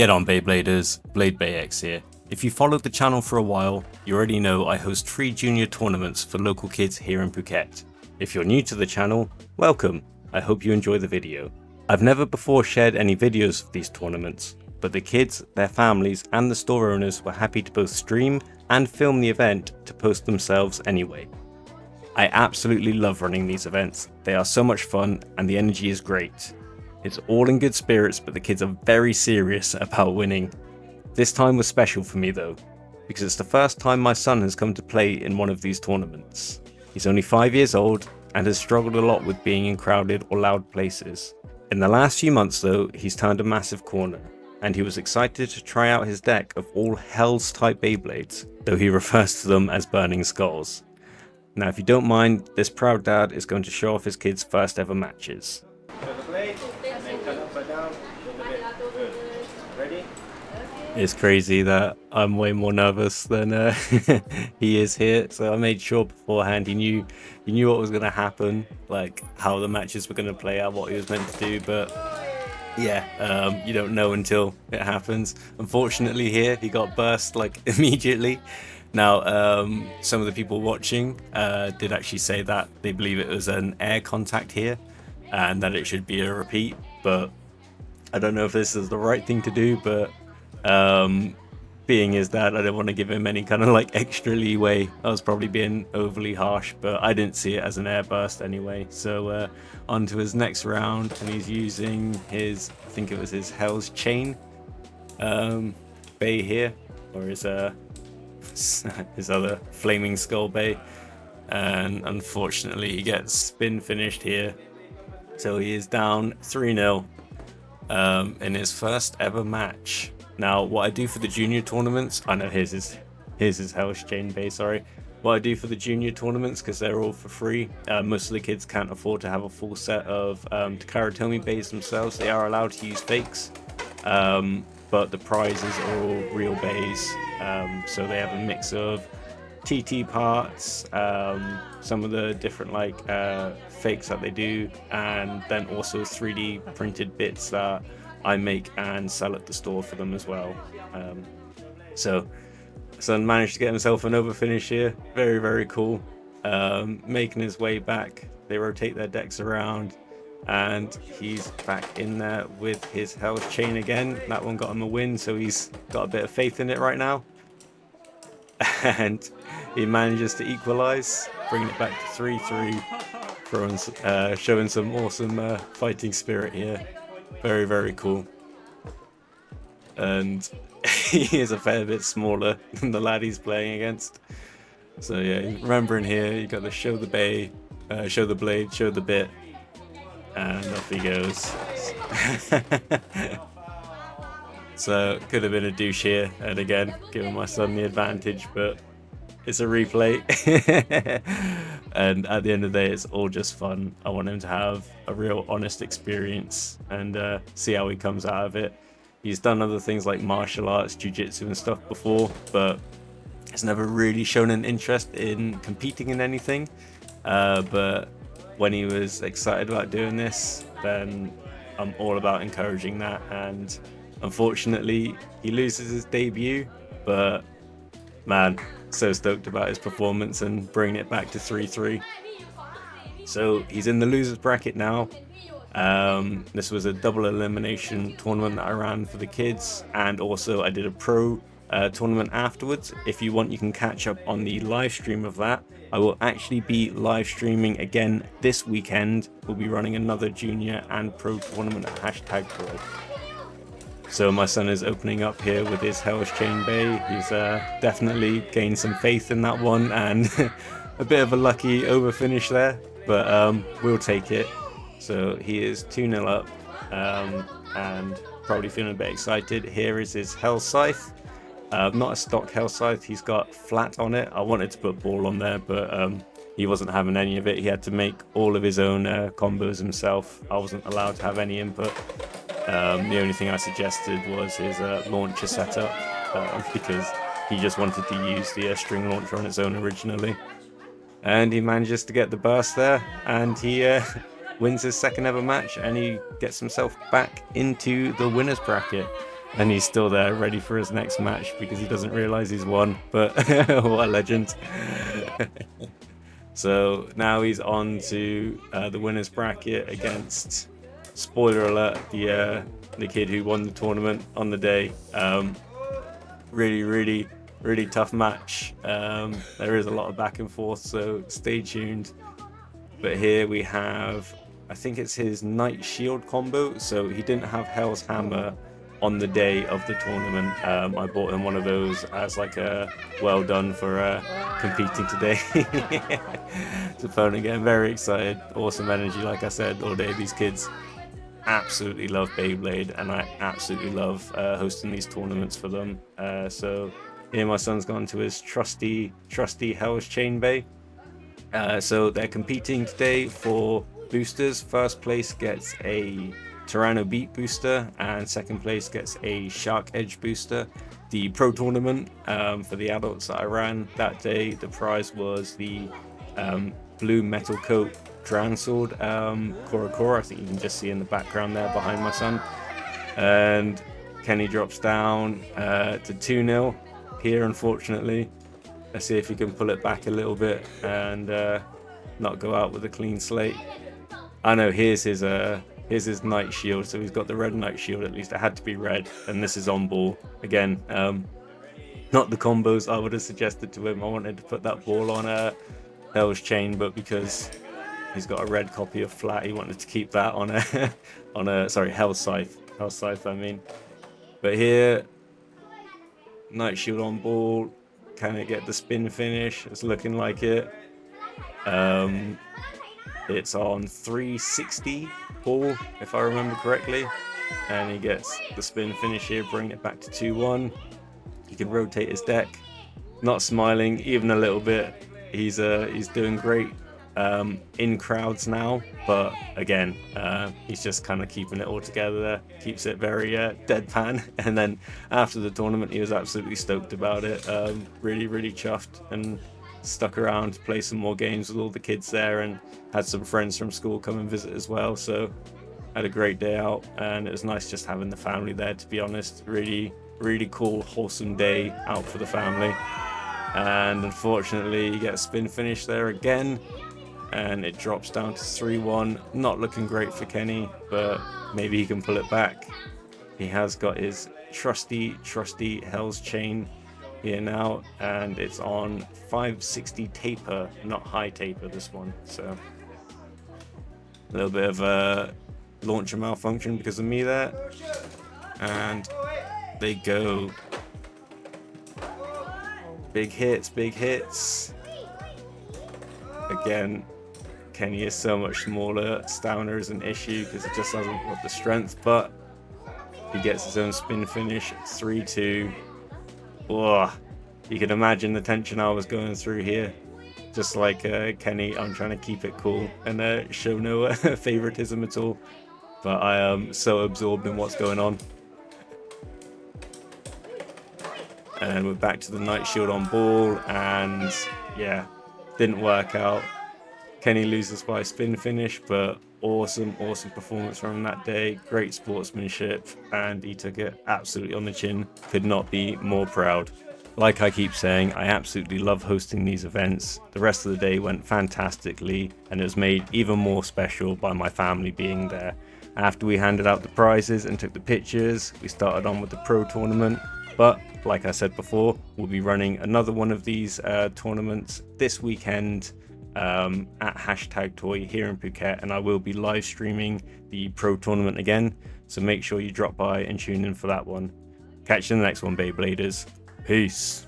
Get on Beybladers, BladeBayX here. If you followed the channel for a while, you already know I host free junior tournaments for local kids here in Phuket. If you're new to the channel, welcome. I hope you enjoy the video. I've never before shared any videos of these tournaments, but the kids, their families and the store owners were happy to both stream and film the event to post themselves anyway. I absolutely love running these events. They are so much fun and the energy is great. It's all in good spirits, but the kids are very serious about winning. This time was special for me though, because it's the first time my son has come to play in one of these tournaments. He's only 5 years old and has struggled a lot with being in crowded or loud places. In the last few months though, he's turned a massive corner, and he was excited to try out his deck of all Hells type Beyblades, though he refers to them as Burning Skulls. Now if you don't mind, this proud dad is going to show off his kids' first ever matches. It's crazy that I'm way more nervous than he is here, so I made sure beforehand he knew what was going to happen, like how the matches were going to play out, what he was meant to do. But yeah, you don't know until it happens. Unfortunately here he got burst like immediately. Now some of the people watching did actually say that they believe it was an air contact here and that it should be a repeat, but I don't know if this is the right thing to do. But being his dad, I don't want to give him any kind of like extra leeway. I was probably being overly harsh, but I didn't see it as an airburst anyway. So on to his next round, and he's using his, I think it was his Hell's Chain bay here, or his other Flaming Skull bay, and unfortunately he gets spin finished here, so he is down 3-0 in his first ever match. Now what I do for the junior tournaments, I know here's his Hell's Chain bay, sorry. What I do for the junior tournaments, because they're all for free, most of the kids can't afford to have a full set of Takaratomi bays themselves. They are allowed to use fakes, but the prizes are all real bays, so they have a mix of TT parts, some of the different like fakes that they do, and then also 3D printed bits that I make and sell at the store for them as well. So son managed to get himself an over finish here. Very, very cool. Making his way back, they rotate their decks around and he's back in there with his Hell's Chain again. That one got him a win, so he's got a bit of faith in it right now. And he manages to equalize, bringing it back to 3-3, showing some awesome fighting spirit here. Very, very cool. And he is a fair bit smaller than the lad he's playing against. So yeah, remembering here, you got to show the bay, show the blade, show the bit, and off he goes. So could have been a douche here, and again, giving my son the advantage, but it's a replay. And at the end of the day, it's all just fun. I want him to have a real honest experience and see how he comes out of it. He's done other things like martial arts, jiu-jitsu and stuff before, but he's never really shown an interest in competing in anything. But when he was excited about doing this, then I'm all about encouraging that. And unfortunately, he loses his debut, but man, so stoked about his performance and bringing it back to 3-3. So he's in the losers bracket now. This was a double elimination tournament that I ran for the kids, and also I did a pro tournament afterwards. If you want, you can catch up on the live stream of that. I will actually be live streaming again this weekend. We'll be running another junior and pro tournament at #pro. So my son is opening up here with his Hell's Chain bay. He's definitely gained some faith in that one, and a bit of a lucky over finish there, but we'll take it. So he is 2-0 up, and probably feeling a bit excited. Here is his Hell Scythe. Not a stock Hell Scythe, he's got flat on it. I wanted to put ball on there, but he wasn't having any of it. He had to make all of his own combos himself. I wasn't allowed to have any input. The only thing I suggested was his launcher setup, because he just wanted to use the string launcher on its own originally. And he manages to get the burst there, and he wins his second ever match, and he gets himself back into the winners bracket. and he's still there ready for his next match because he doesn't realize he's won. But what a legend. So now he's on to the winners bracket against, spoiler alert, the kid who won the tournament on the day. Really tough match. There is a lot of back and forth, so stay tuned. But here we have, I think it's his Knight Shield combo. So he didn't have Hell's Hammer on the day of the tournament. I bought him one of those as like a well done for competing today. It's fun again, very excited, awesome energy. Like I said, all day these kids absolutely love Beyblade, and I absolutely love hosting these tournaments for them. So here my son's gone to his trusty Hell's Chain Bay. So they're competing today for boosters. First place gets a Tyranno Beat booster, and second place gets a Shark Edge booster. The pro tournament for the adults that I ran that day, the prize was the blue metal coat Dran Sword Korokoro. I think you can just see in the background there behind my son. And Kenny drops down to 2-0 here, unfortunately. Let's see if he can pull it back a little bit and not go out with a clean slate. I know, here's his Knight Shield. So he's got the red Knight Shield, at least it had to be red, and this is on ball. Again, not the combos I would have suggested to him. I wanted to put that ball on Hell's Chain, but because he's got a red copy of Flat, he wanted to keep that on Hell's Scythe, I mean. But here, Knight Shield on ball. Can it get the spin finish? It's looking like it. It's on 360 ball, if I remember correctly. And he gets the spin finish here, bring it back to 2-1. He can rotate his deck. Not smiling even a little bit. He's doing great in crowds now, but again, he's just kind of keeping it all together there. Keeps it very deadpan. And then after the tournament, he was absolutely stoked about it. Really chuffed, and stuck around to play some more games with all the kids there, and had some friends from school come and visit as well. So had a great day out, and it was nice just having the family there, to be honest. Really cool, wholesome day out for the family. And unfortunately, you get a spin finish there again, and it drops down to 3-1. Not looking great for Kenny, but maybe he can pull it back. He has got his trusty Hell's Chain here now, and it's on 560 taper, not high taper this one. So a little bit of a launcher malfunction because of me there, and they go. Big hits. Again, Kenny is so much smaller. Stamina is an issue because he just hasn't got the strength, but he gets his own spin finish. 3-2. Oh, you can imagine the tension I was going through here. Just like Kenny, I'm trying to keep it cool and show no favoritism at all. But I am so absorbed in what's going on. And we're back to the Knight Shield on ball, and yeah, didn't work out. Kenny loses by spin finish, but awesome performance from him that day. Great sportsmanship, and he took it absolutely on the chin. Could not be more proud. Like I keep saying, I absolutely love hosting these events. The rest of the day went fantastically, and it was made even more special by my family being there. After we handed out the prizes and took the pictures, we started on with the pro tournament. But like I said before, we'll be running another one of these tournaments this weekend at #Toy here in Phuket, and I will be live streaming the pro tournament again, so make sure you drop by and tune in for that one. Catch you in the next one, Beybladers. Peace.